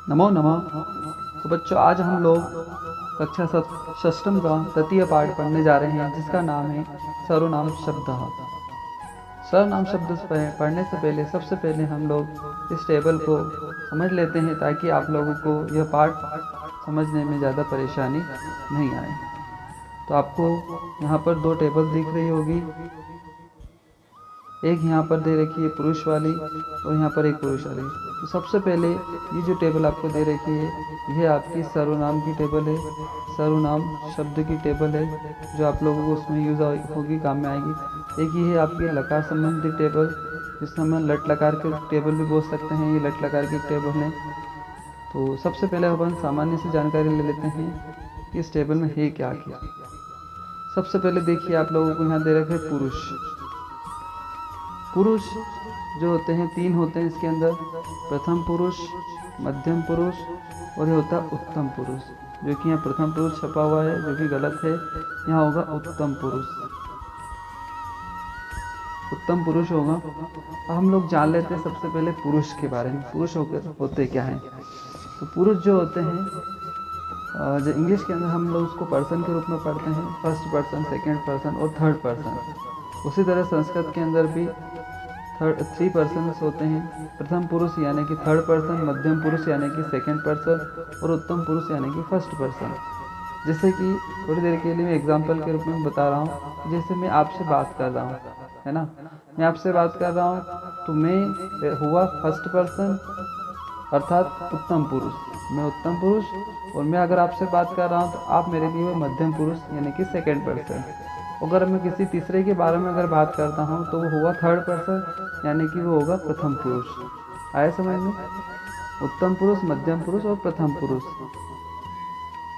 नमो नमः। तो बच्चों, आज हम लोग कक्षा षष्ठम का तृतीय पाठ पढ़ने जा रहे हैं, जिसका नाम है सर्वनाम शब्द। सर्वनाम शब्द पढ़ने से पहले सबसे पहले हम लोग इस टेबल को समझ लेते हैं, ताकि आप लोगों को यह पाठ समझने में ज़्यादा परेशानी नहीं आए। तो आपको यहाँ पर दो टेबल दिख रही होगी, एक यहाँ पर दे रखी है पुरुष वाली और यहाँ पर एक पुरुष वाली। तो सबसे पहले ये जो टेबल आपको दे रखी है, यह आपकी सर्वनाम की टेबल है, सर्वनाम शब्द की टेबल है, जो आप लोगों को उसमें यूज़ होगी, काम में आएगी। एक ये है आपकी लकार संबंधी टेबल, जिसमें हम लट लकार के टेबल भी बोल सकते हैं। ये लट लकार की टेबल है। तो सबसे पहले अपन सामान्य से जानकारी ले लेते हैं कि इस टेबल में है क्या क्या। सबसे पहले देखिए, आप लोगों को यहाँ दे रखे पुरुष। पुरुष जो होते हैं तीन होते हैं इसके अंदर, प्रथम पुरुष, मध्यम पुरुष और ये होता है उत्तम पुरुष। जो कि यहाँ प्रथम पुरुष छपा हुआ है, जो कि गलत है। यहाँ होगा उत्तम पुरुष, उत्तम पुरुष होगा। अब हम लोग जान लेते हैं सबसे पहले पुरुष के बारे में। पुरुष होते क्या हैं। तो पुरुष जो होते हैं, जो इंग्लिश के अंदर हम लोग उसको पर्सन के रूप में पढ़ते हैं, फर्स्ट पर्सन, सेकेंड पर्सन और थर्ड पर्सन। उसी तरह संस्कृत के अंदर भी थ्री पर्सन्स होते हैं। प्रथम पुरुष यानी कि थर्ड पर्सन, मध्यम पुरुष यानी कि सेकेंड पर्सन और उत्तम पुरुष यानी कि फर्स्ट पर्सन। जैसे कि थोड़ी देर के लिए मैं एग्जांपल के रूप में बता रहा हूँ। जैसे मैं आपसे बात कर रहा हूँ, है ना, मैं आपसे बात कर रहा हूँ, तो मैं हुआ फर्स्ट पर्सन अर्थात उत्तम पुरुष, मैं उत्तम पुरुष। और मैं अगर आपसे बात कर रहा हूँ तो आप मेरे लिए मध्यम पुरुष यानी कि सेकेंड पर्सन। अगर मैं किसी तीसरे के बारे में अगर बात करता हूँ तो वो हुआ थर्ड पर्सन, यानी कि वो होगा प्रथम पुरुष। आया समझ में? उत्तम पुरुष, मध्यम पुरुष और प्रथम पुरुष।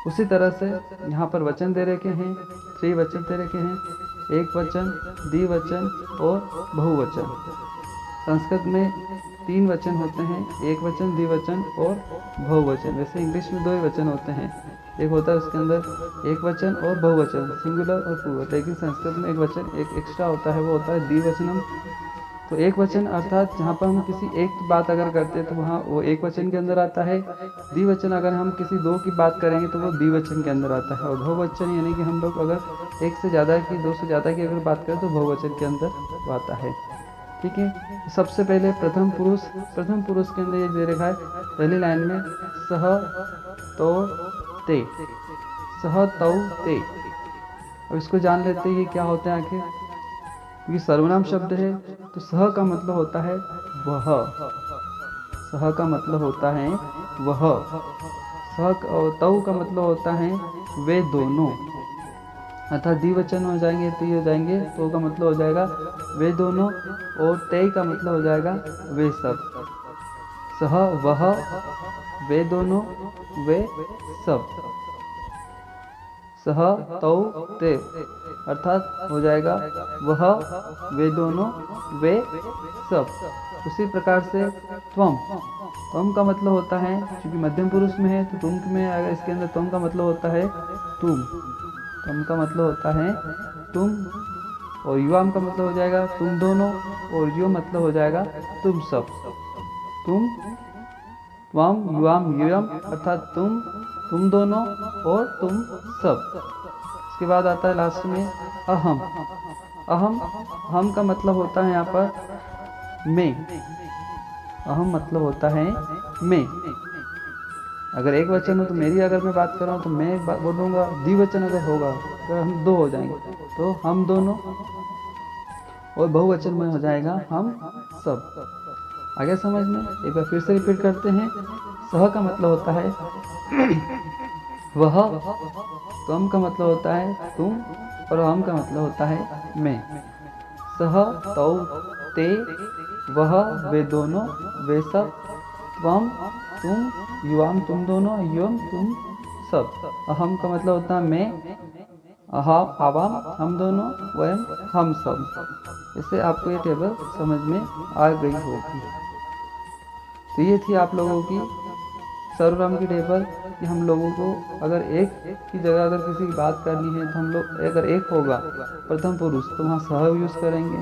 उसी तरह से यहाँ पर वचन दे रखे हैं, थ्री वचन दे रखे हैं, एक वचन, द्विवचन और बहुवचन। संस्कृत में तीन वचन होते हैं, एक वचन, द्विवचन और बहुवचन। वैसे इंग्लिश में दो ही वचन होते हैं, एक होता है उसके अंदर एक वचन और बहुवचन, सिंगुलर और प्लूरल। लेकिन संस्कृत में एक वचन एक एक्स्ट्रा होता है, वो होता है द्विवचनम। तो एक वचन अर्थात जहाँ पर हम किसी एक की बात अगर करते हैं तो वहाँ वो एक वचन के अंदर आता है। द्विवचन अगर हम किसी दो की बात करेंगे तो वो द्विवचन के अंदर आता है। और बहुवचन यानी कि हम लोग अगर एक से ज़्यादा की, दो से ज़्यादा की अगर बात करें तो बहुवचन के अंदर वो आता है। ठीक है। सबसे पहले प्रथम पुरुष। प्रथम पुरुष के अंदर ये दे रखा है पहली लाइन में, सह तो ते, सह तौ ते। अब इसको जान लेते हैं ये क्या होता है आखिर। क्योंकि सर्वनाम शब्द है तो सह का मतलब होता है वह, सह का मतलब होता है वह, सह और तौ का मतलब होता है वे दोनों। अर्थात द्विवचन हो जाएंगे तो ये हो जाएंगे, तो का मतलब हो जाएगा वे दोनों, और ते का मतलब हो जाएगा वे सब। सह वह, वे दोनों, वे सब। सह तौ ते अर्थात हो जाएगा वह, वे दोनों, वे सब। उसी प्रकार से त्वम, त्वम का मतलब होता है, क्योंकि मध्यम पुरुष में है तो तुम में आएगा। इसके अंदर त्वम का मतलब होता है तुम, त्वम का मतलब होता है तुम। और युवाम का मतलब हो जाएगा तुम दोनों, और यो मतलब हो जाएगा तुम सब। तुम, त्वम, युवाम, युयम अर्थात तुम दोनों और तुम सब। इसके बाद आता है लास्ट में अहम। अहम, हम का मतलब होता है यहाँ पर मैं। अहम मतलब होता है मैं। अगर एक वचन हो तो मेरी अगर मैं बात कर रहा हूँ तो मैं बोलूँगा। द्विवचन अगर होगा तो हम दो हो जाएंगे, तो हम दोनों। और बहुवचन में हो जाएगा हम सब। आगे समझ में? एक बार फिर से रिपीट करते हैं। सह का मतलब होता है वह, त्वम का मतलब होता है तुम, और हम का मतलब होता है मैं। सह तौ ते वह, वे दोनों, वे सब। त्वम तुम, युवाम तुम दोनों, युवम तुम सब। अहम का मतलब होता है मैं, अहम आवाम हम दोनों, वयम हम सब। इससे आपको ये टेबल समझ में आ गई होगी। तो ये थी आप लोगों की सर्वनाम की टेबल, कि हम लोगों को अगर एक की जगह अगर किसी की बात करनी है तो हम लोग अगर एक होगा प्रथम पुरुष तो वहाँ सह यूज़ करेंगे,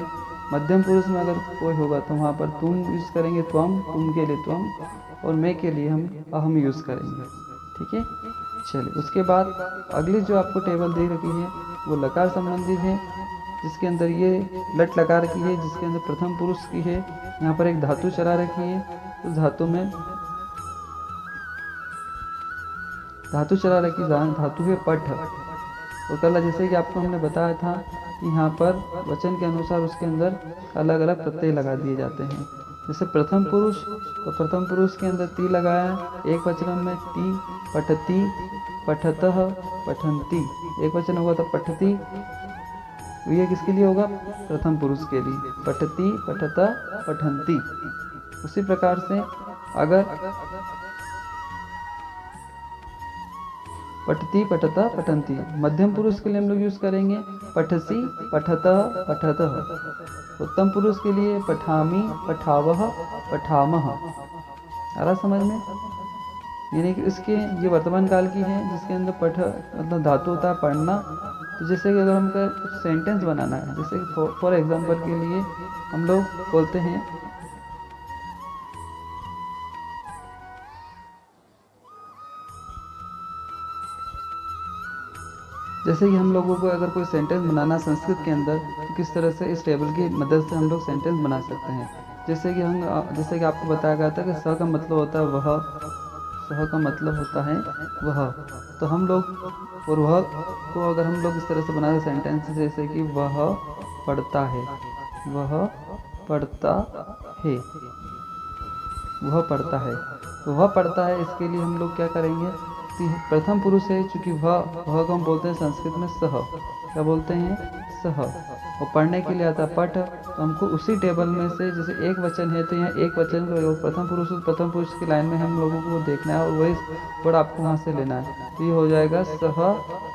मध्यम पुरुष में अगर कोई होगा तो वहाँ पर तुम यूज़ करेंगे त्वम, तुम के लिए त्वम, और मैं के लिए हम अहम यूज़ करेंगे। ठीक है, चलिए उसके बाद अगली जो आपको टेबल दे रखी है वो लकार संबंधित है, जिसके अंदर ये लट लकार की है, जिसके अंदर प्रथम पुरुष की है। यहाँ पर एक धातु चला रखी है, उस धातु में धातु चला रखी धातु है पठ। और कल जैसे कि आपको हमने बताया था कि यहाँ पर वचन के अनुसार उसके अंदर अलग अलग प्रत्यय लगा दिए जाते हैं। जैसे प्रथम पुरुष, तो प्रथम पुरुष के अंदर ती लगाया, एक वचन में ती, पठती, पठतः, पठन्ति। एक वचन होगा तो पठती, ये किसके लिए होगा? प्रथम पुरुष के लिए, पठती, पठतः, पठन्ति। उसी प्रकार से अगर पठती, पठता, पठन्ति, मध्यम पुरुष के लिए हम लोग यूज करेंगे पठसी, पठतः, पठतः। उत्तम पुरुष के लिए पठामी, पठावह, पठामह। आ रहा समझ में? यानी कि इसके ये वर्तमान काल की है, जिसके अंदर पठ मतलब धातु होता है पढ़ना। तो जैसे कि अगर हमको कुछ सेंटेंस बनाना है, जैसे फॉर एग्जाम्पल के लिए हम लोग बोलते हैं जैसे कि हम लोगों को अगर कोई सेंटेंस बनाना संस्कृत के अंदर, तो किस तरह से इस टेबल की मदद से हम लोग सेंटेंस बना सकते हैं। जैसे कि आपको बताया गया था कि स का मतलब होता है वह, सह का मतलब होता है वह। तो हम लोग और वह को अगर हम लोग इस तरह से बनाते सेंटेंस, जैसे कि वह पढ़ता है, वह पढ़ता है, वह पढ़ता है। तो वह पढ़ता है, इसके लिए हम लोग क्या करेंगे? प्रथम पुरुष है, चूंकि वह को हम बोलते हैं संस्कृत में सह। क्या बोलते हैं? सह। और पढ़ने के लिए आता है पठ। तो हमको उसी टेबल में से, जैसे एक वचन है तो यहाँ एक वचन को प्रथम पुरुष की लाइन में हम लोगों को देखना है और वही वर्ड आपको वहाँ से लेना है। तो ये हो जाएगा सह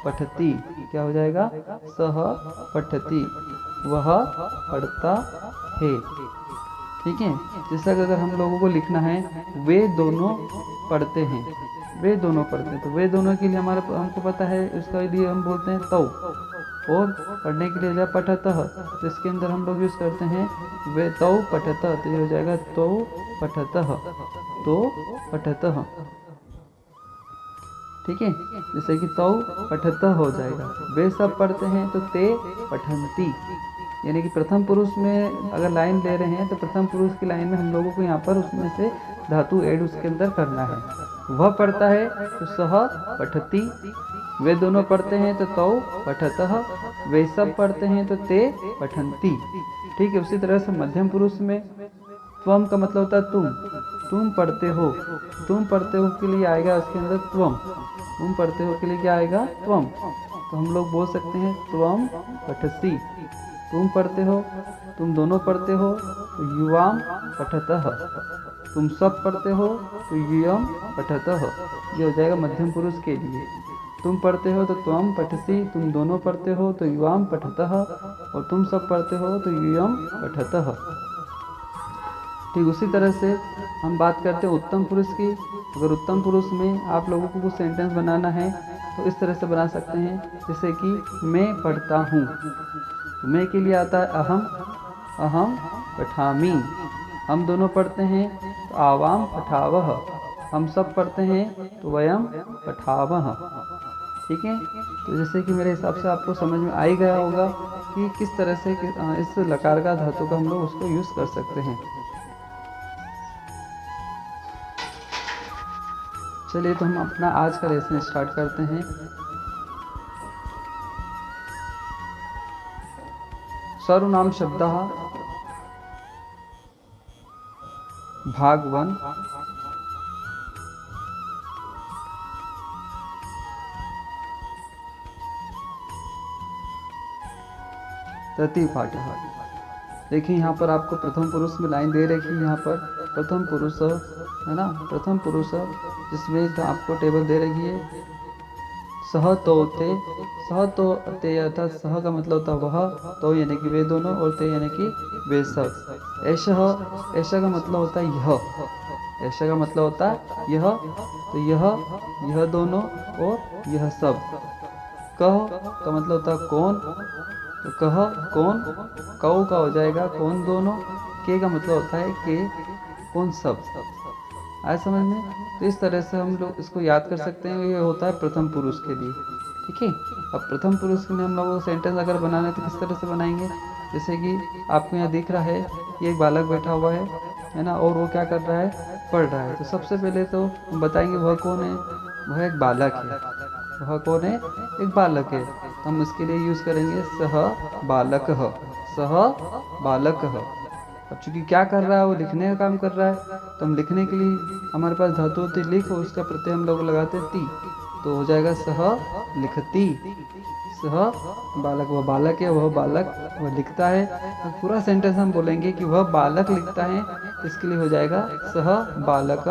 पठती। क्या हो जाएगा? सह पठती, वह पढ़ता है। ठीक है, जैसा कि अगर हम लोगों को लिखना है वे दोनों पढ़ते हैं, वे दोनों पढ़ते हैं, तो वे दोनों के लिए हमको पता है, इसका लिए हम बोलते हैं तौ। और पढ़ने के लिए जब पठतः, तो इसके अंदर हम लोग यूज करते हैं वे तौ पठतः। तो ये हो जाएगा तौ पठतः, तो पठतः। ठीक है, जैसे कि तौ पठतः हो जाएगा। वे सब पढ़ते हैं तो ते पठन्ति। यानी कि प्रथम पुरुष में अगर लाइन ले रहे हैं तो प्रथम पुरुष की लाइन में हम लोगों को यहाँ पर उसमें से धातु ऐड उसके अंदर करना है। वह पढ़ता है तो सह पठती, वे दोनों पढ़ते हैं तो तौ पठतः, वे सब पढ़ते हैं तो ते पठन्ति। ठीक है, उसी तरह से मध्यम पुरुष में त्वम का मतलब होता है तुम पढ़ते हो। तुम पढ़ते हो के लिए आएगा उसके अंदर त्वम। तुम पढ़ते हो के लिए क्या आएगा? त्वम। तो हम लोग बोल सकते हैं त्वम पठसी। तुम पढ़ते हो, तुम दोनों पढ़ते हो तो युवाम पठतः। तुम सब पढ़ते हो तो युयम पठतः। ये हो जाएगा मध्यम पुरुष के लिए। तुम पढ़ते हो तो त्वम पठसी, तुम दोनों पढ़ते हो तो युवाम पठतः, और तुम सब पढ़ते हो तो युयम पठतः। ठीक उसी तरह से हम बात करते हैं उत्तम पुरुष की। अगर उत्तम पुरुष में आप लोगों को कुछ सेंटेंस बनाना है तो इस तरह से बना सकते हैं, जैसे कि मैं पढ़ता हूँ। तो मैं के लिए आता है अहम पठामी। हम दोनों पढ़ते हैं तो आवाम पठावह। हम सब पढ़ते हैं तो वयम पठावह। ठीक है, तो जैसे कि मेरे हिसाब से आपको समझ में आ ही गया होगा कि किस तरह से इस लकार का धातु का हम लोग उसको यूज कर सकते हैं। चलिए तो हम अपना आज का लेसन स्टार्ट करते हैं। सर्वनाम शब्दः भाग 1। तृतीय पाठ। देखिए यहाँ पर आपको प्रथम पुरुष में लाइन दे रखी है। यहाँ पर प्रथम पुरुष है ना, प्रथम पुरुष जिसमें आपको टेबल दे रखी है सह तो ते। सह तो ते अर्थात सह का मतलब होता है वह, तो यानी कि वे दोनों, और ते यानी कि वे सब। ऐसा का मतलब होता है यह। ऐसा का मतलब होता है यह। तो यह दोनों और यह सब। कह का मतलब होता है कौन। तो कह कौन, कौ का हो जाएगा कौन दोनों, के का मतलब होता है के कौन सब। आए समझ में? तो इस तरह से हम लोग इसको याद कर सकते हैं। ये होता है प्रथम पुरुष के लिए। ठीक है। अब प्रथम पुरुष के लिए हम लोगों को सेंटेंस अगर बनाना है तो किस तरह से बनाएंगे? जैसे कि आपको यहाँ दिख रहा है कि एक बालक बैठा हुआ है ना, और वो क्या कर रहा है, पढ़ रहा है। तो सबसे पहले तो हम बताएंगे वह कौन है, वह एक बालक है। वह कौन है? एक बालक है। तो हम इसके लिए यूज करेंगे सह बालक, सह बालक। अब चूंकि क्या कर रहा है, वो लिखने का काम कर रहा है, तो हम लिखने के लिए हमारे पास धातु होती है लिख, और उसका प्रत्यय हम लोग लगाते हैं ती, तो हो जाएगा सह लिखती। सह बालक, वह बालक है, वह बालक वह लिखता है। तो पूरा सेंटेंस हम बोलेंगे कि वह बालक लिखता है, तो इसके लिए हो जाएगा सह बालक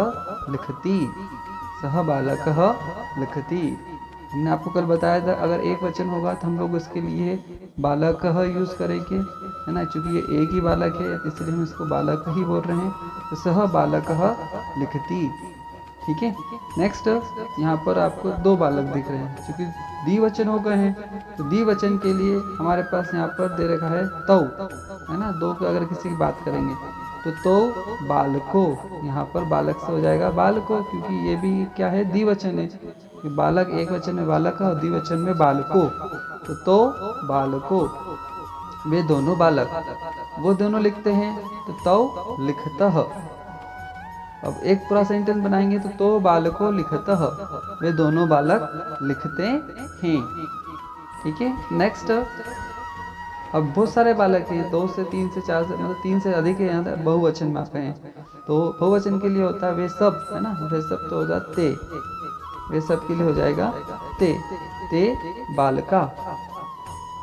लिखती, सह बालक लिखती। हमने आपको कल बताया था अगर एक वचन होगा तो हम लोग उसके लिए बालक यूज करेंगे, है ना, क्योंकि ये एक ही बालक है इसलिए हम इसको बालक ही बोल रहे हैं। तो सह बालक लिखती। ठीक है। नेक्स्ट यहाँ पर आपको दो बालक दिख रहे हैं, क्योंकि द्विवचन हो गए हैं। तो द्विवचन के लिए हमारे पास यहाँ पर दे रखा है तौ, है ना, दो की अगर किसी की बात करेंगे तो तौ बालको, यहाँ पर बालक से हो जाएगा बालको, क्योंकि ये भी क्या है, द्विवचन है। बालक एक वचन में बालक है और द्विवचन में बालको, तो बालको, वे दोनों बालक, वो दोनों लिखते हैं तो तौ लिखतः। अब एक पूरा सेंटेंस बनाएंगे तो बालको लिखतः, वे दोनों बालक लिखते हैं। ठीक है। नेक्स्ट, अब बहुत सारे बालक हैं, 2 से 3 से 4 से, मतलब 3 से अधिक है, यहाँ तक बहुवचन में आते हैं। तो बहुवचन के लिए होता है वे सब, है ना, वे सब तो होगा ते, वे सब के लिए हो जाएगा ते, ते बालका,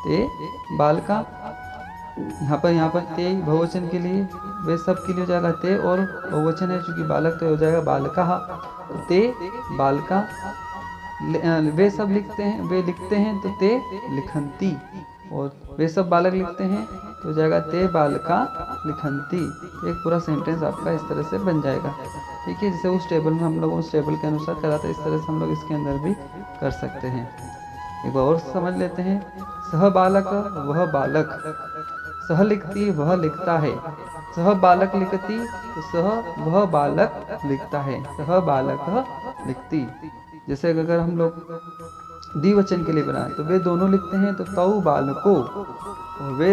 ते बालका। यहाँ पर ते बहुवचन के लिए, वे सब के लिए हो जाएगा ते, और बहुवचन है चूंकि बालक तो हो जाएगा बालका, ते बालका। वे सब लिखते हैं, वे लिखते हैं तो ते लिखंती, और वे सब बालक लिखते हैं तो हो जाएगा ते बालका लिखंती। एक पूरा सेंटेंस आपका इस तरह से बन जाएगा। ठीक है। जैसे उस टेबल में हम लोग उस टेबल के अनुसार करा था, इस तरह से हम लोग इसके अंदर भी कर सकते हैं। एक बार और समझ लेते हैं। सह बालक, वह बालक, सह लिखती, वह लिखता है, सह बालक लिखती, तो सह वह बालक लिखता है, सह बालक लिखती। जैसे अगर हम लोग द्विवचन के लिए बनाए तो वे दोनों लिखते हैं तो तौ बालको, और वे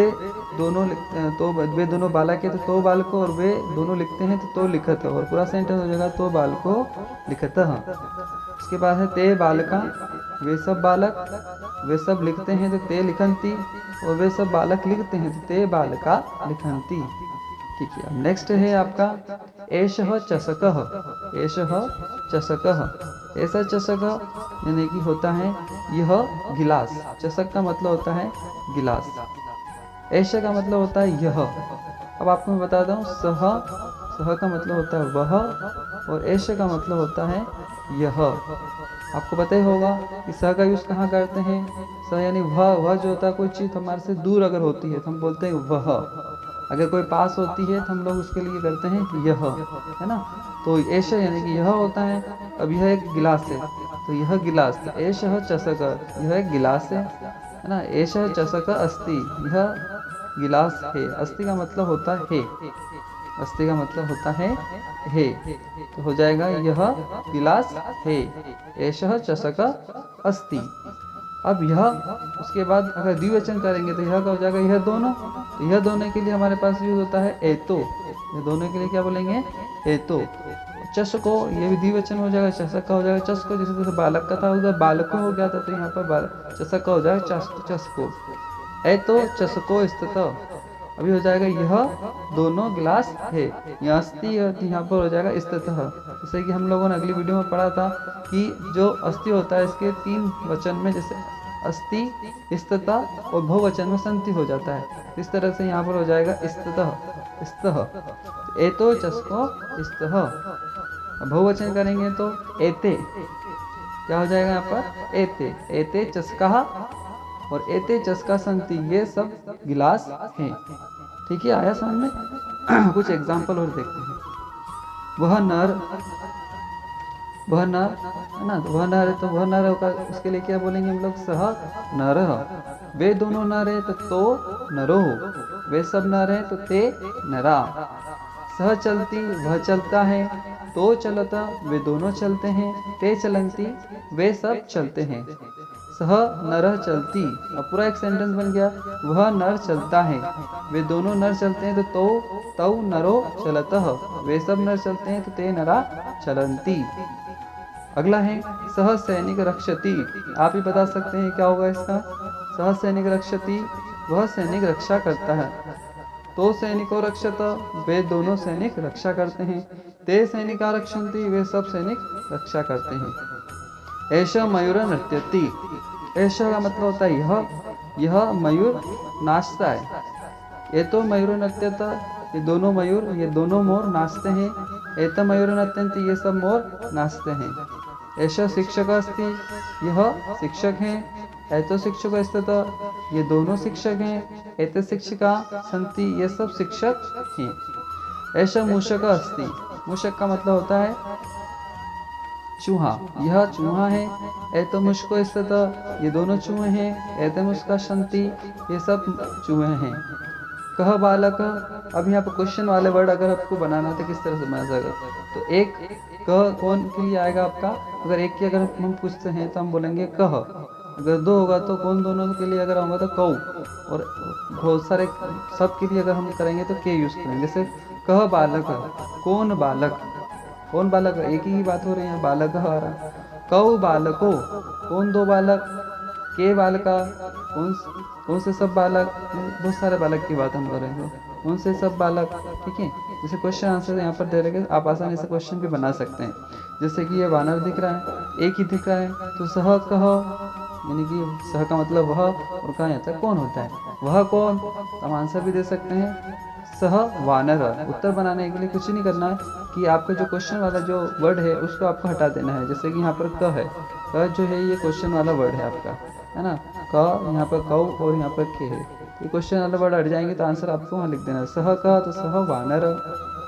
दोनों लिखते हैं तो वे दोनों बालक है तो तौ बालको, और वे दोनों लिखते हैं तो तौ लिखत, और पूरा सेंटेंस हो जाएगा तो बालको लिखत। उसके बाद है ते बालका, वे सब बालक, वे सब लिखते हैं तो ते लिखंती, और वे सब बालक लिखते हैं तो ते बालका लिखंती। ठीक है। अब नेक्स्ट है आपका एषः चषकः, एषः चषकः, ऐसा चषक यानी कि होता है यह गिलास, चषक का मतलब होता है गिलास, ऐसा का मतलब होता है यह। अब आपको मैं बताता हूँ, सह, सह का मतलब होता है वह, और ऐसा का मतलब होता है यह। आपको पता ही होगा कि सह का यूज कहाँ करते हैं, सह यानी वह जो होता है, कोई चीज़ हमारे से दूर अगर होती है तो हम बोलते हैं वह, अगर कोई पास होती है तो हम लोग उसके लिए करते हैं यह, है ना। तो ऐसा यानी कि यह होता है। अब यह एक गिलास है तो यह गिलास, एषः चषक, यह एक गिलास है ना। एषः चषक अस्ति, यह गिलास है, अस्ति का मतलब होता है, अस्ति का मतलब होता है, तो हो जाएगा यह गिलास है, एषः चषक अस्ति। अब यह, उसके बाद अगर द्विवचन करेंगे तो यह का हो जाएगा यह दोनों, तो यह दोनों के लिए हमारे पास यूज होता है एतो, यह दोनों के लिए क्या बोलेंगे, एतो। चषको, ये भी द्विवचन हो जाएगा, चषक का हो जाएगा चषको, जैसे जैसे बालक का था उधर बालकों हो गया था, तो यहाँ पर चषक का हो जाएगा चषको, एतो चषको स्थित। अभी हो जाएगा यह दोनों गिलास है, यहाँ अस्थि यहाँ पर हो जाएगा स्थित। जैसे कि हम लोगों ने अगली वीडियो में पढ़ा था कि जो अस्थि होता है इसके 3 वचन में, जैसे अस्थि, स्थित और बहुवचन में संति हो जाता है, इस तरह से यहाँ पर हो जाएगा स्थितः, स्तः, एतो चषको स्तः। बहुवचन करेंगे तो एते, क्या हो जाएगा यहाँ पर, एते, एते चषका और एते चषका संति, ये सब गिलास हैं। ठीक है, आया समझ में? कुछ एग्जाम्पल और देखते हैं। वह नर, वह नर है ना, तो वह नर है तो वह नर होगा, उसके लिए क्या बोलेंगे हम लोग, सह नरः। वे दोनों नर है तो नरो। वे सब नर है तो ते नरा। सह चलती वह चलता है, तो चलता वे दोनों चलते हैं, ते चलंती वे सब चलते हैं। सह नरः चलती, अब पूरा एक सेंटेंस बन गया। वह नर चलता है, वे दोनों नर चलते हैं तो तौ नरो चलतः, वे सब नर चलते हैं तो ते नरा चलंती। अगला है सह सैनिक रक्षति। आप ही बता सकते हैं क्या होगा इसका। सह सैनिक रक्षति, वह सैनिक रक्षा करता है। तो सैनिको रक्षत, वे दोनों सैनिक रक्षा करते हैं। ते सैनिका रक्षन्ति, वे सब सैनिक रक्षा करते हैं। ऐसा मयूर नृत्यति। ऐसा का मतलब होता है यह मयूर नाचता है। ये तो मयूर नृत्यता, ये दोनों मयूर, ये दोनों मोर नाचते हैं। एत मयूर नृत्यन्ति, ये सब मोर नाचते हैं। ऐसा शिक्षक अस्ति, यह शिक्षक हैं। एतो शिक्षक अस्ति, ये दोनों शिक्षक हैं। एते शिक्षिका संति, ये सब शिक्षक हैं। ऐसा मूषक अस्ति, मूषक का मतलब होता है चूहा, यह चूहा है। एतो मुष्को स्थित, ये दोनों चूहे हैं। एते मुस्का संति, ये सब चूहे हैं। कह बालक, अब यहाँ पर क्वेश्चन वाले वर्ड अगर आपको बनाना तो किस तरह से बना जाएगा, तो एक कह कौन के लिए आएगा आपका, अगर एक की अगर हम पूछते हैं तो हम बोलेंगे कह। अगर दो होगा तो कौन दोनों के लिए अगर होगा तो कौ। और बहुत सारे सब के लिए अगर हम करेंगे तो के यूज़ करेंगे। जैसे कह बालक, कौन बालक, कौन बालक, एक ही बात हो रही है, बालक आ रहा। कौ बालको, कौन दो बालक। के बालका, कौन से सब बालक, बहुत सारे बालक की बात हम कर रहे हैं, कौन से सब बालक। ठीक है, जैसे क्वेश्चन आंसर यहाँ पर दे रहे हैं, आप आसानी से क्वेश्चन भी बना सकते हैं। जैसे कि ये वानर दिख रहा है, एक ही दिख रहा है, तो सह कह, यानी कि सह का मतलब वह, और कहा जाता है कौन होता है, वह कौन। हम आंसर भी दे सकते हैं सह वानर। उत्तर बनाने के लिए कुछ नहीं करना है कि आपका जो क्वेश्चन वाला जो वर्ड है उसको आपको हटा देना है। जैसे कि यहाँ पर क है, क जो है ये क्वेश्चन वाला वर्ड है आपका, है ना। क यहाँ पर कौ और यहाँ पर के है, ये क्वेश्चन वाला वर्ड हट जाएंगे तो आंसर आपको वहाँ लिख देना है। सह का तो सह वानर,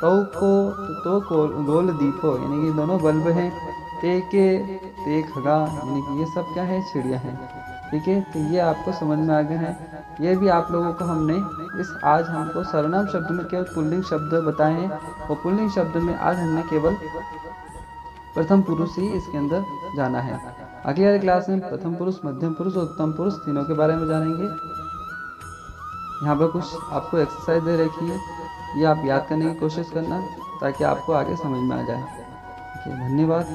तौ को तो गोल दीपो, यानी कि दोनों बल्ब हैं। ते के ते खगा, यानी कि ये सब क्या है, चिड़िया हैं। ठीक है, तो ये आपको समझ में आ गया है। ये भी आप लोगों को हमने आज हमको सर्वनाम शब्द में केवल पुल्लिंग शब्द बताए हैं, और पुल्लिंग शब्द में आज हमने केवल प्रथम पुरुष ही इसके अंदर जाना है। अगली वाली क्लास में प्रथम पुरुष, मध्यम पुरुष और उत्तम पुरुष तीनों के बारे में जानेंगे। यहाँ पर कुछ आपको एक्सरसाइज दे रखी है, ये आप याद करने की कोशिश करना ताकि आपको आगे समझ में आ जाए। ठीक है, धन्यवाद।